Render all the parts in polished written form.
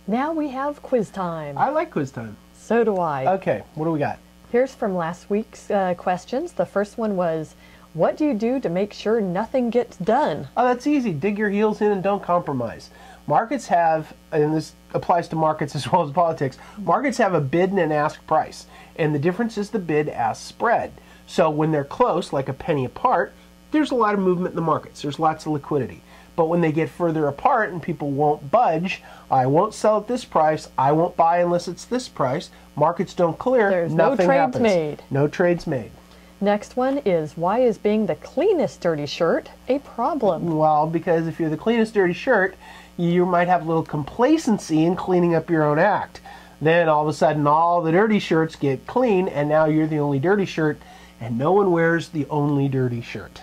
Now we have quiz time. I like quiz time. So do I. Okay, what do we got? Here's from last week's questions. The first one was, what do you do to make sure nothing gets done? Oh, that's easy. Dig your heels in and don't compromise. Markets have, and this applies to markets as well as politics, markets have a bid and an ask price. And the difference is the bid-ask spread. So when they're close, like a penny apart, there's a lot of movement in the markets. There's lots of liquidity. But when they get further apart and people won't budge, I won't sell at this price, I won't buy unless it's this price, markets don't clear, There's nothing no trades happens. made. No trades made. Next one is, why is being the cleanest dirty shirt a problem? Well, because if you're the cleanest dirty shirt, you might have a little complacency in cleaning up your own act. Then all of a sudden all the dirty shirts get clean and now you're the only dirty shirt and no one wears the only dirty shirt.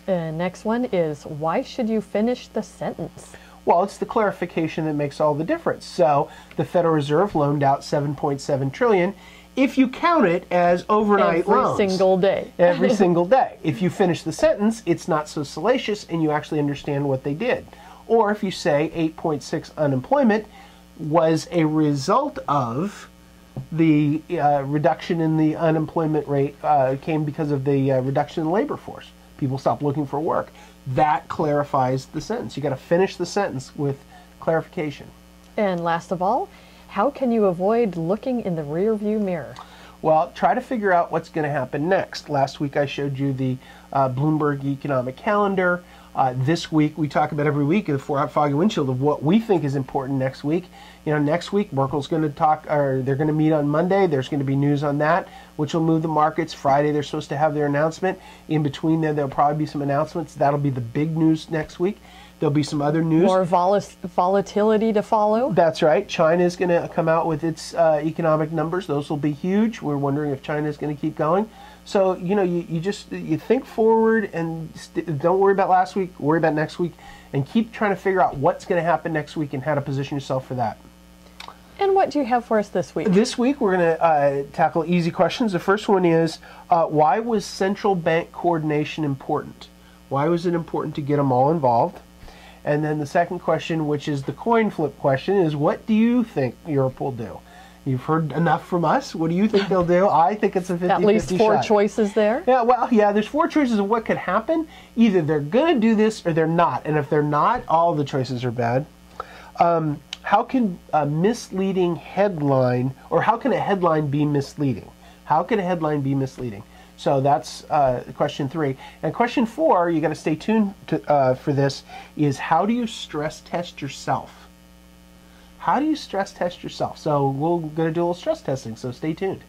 Next one is, why should you finish the sentence? Well, it's the clarification that makes all the difference. So the Federal Reserve loaned out $7.7 trillion if you count it as overnight loans. Every single day. Every single day. If you finish the sentence, it's not so salacious and you actually understand what they did. Or if you say 8.6 unemployment was a result of the reduction in the unemployment rate came because of the reduction in the labor force. People stopped looking for work. That clarifies the sentence. You got to finish the sentence with clarification. And last of all, how can you avoid looking in the rearview mirror? Well, try to figure out what's going to happen next. Last week I showed you the Bloomberg economic calendar. This week we talk about every week in the 4-Hour Foggy Windshield of what we think is important next week. You know, next week Merkel's going to talk, or they're going to meet on Monday. There's going to be news on that, which will move the markets. Friday they're supposed to have their announcement. In between there, there'll probably be some announcements. That'll be the big news next week. There'll be some other news. More volatility to follow. That's right. China is going to come out with its economic numbers. Those will be huge. We're wondering if China is going to keep going. So, you know, you think forward and don't worry about last week, worry about next week, and keep trying to figure out what's going to happen next week and how to position yourself for that. And what do you have for us this week? This week we're going to tackle easy questions. The first one is, why was central bank coordination important? Why was it important to get them all involved? And then the second question, which is the coin flip question, is what do you think Europe will do? You've heard enough from us. What do you think they'll do? I think it's a 50-50 shot. At least four choices there? Yeah, well, yeah, there's four choices of what could happen. Either they're going to do this or they're not. And if they're not, all the choices are bad. How can a misleading headline, or how can a headline be misleading? How can a headline be misleading? So that's question 3. And question 4, you got to stay tuned to, for this, is how do you stress test yourself? How do you stress test yourself? So we're going to do a little stress testing, so stay tuned.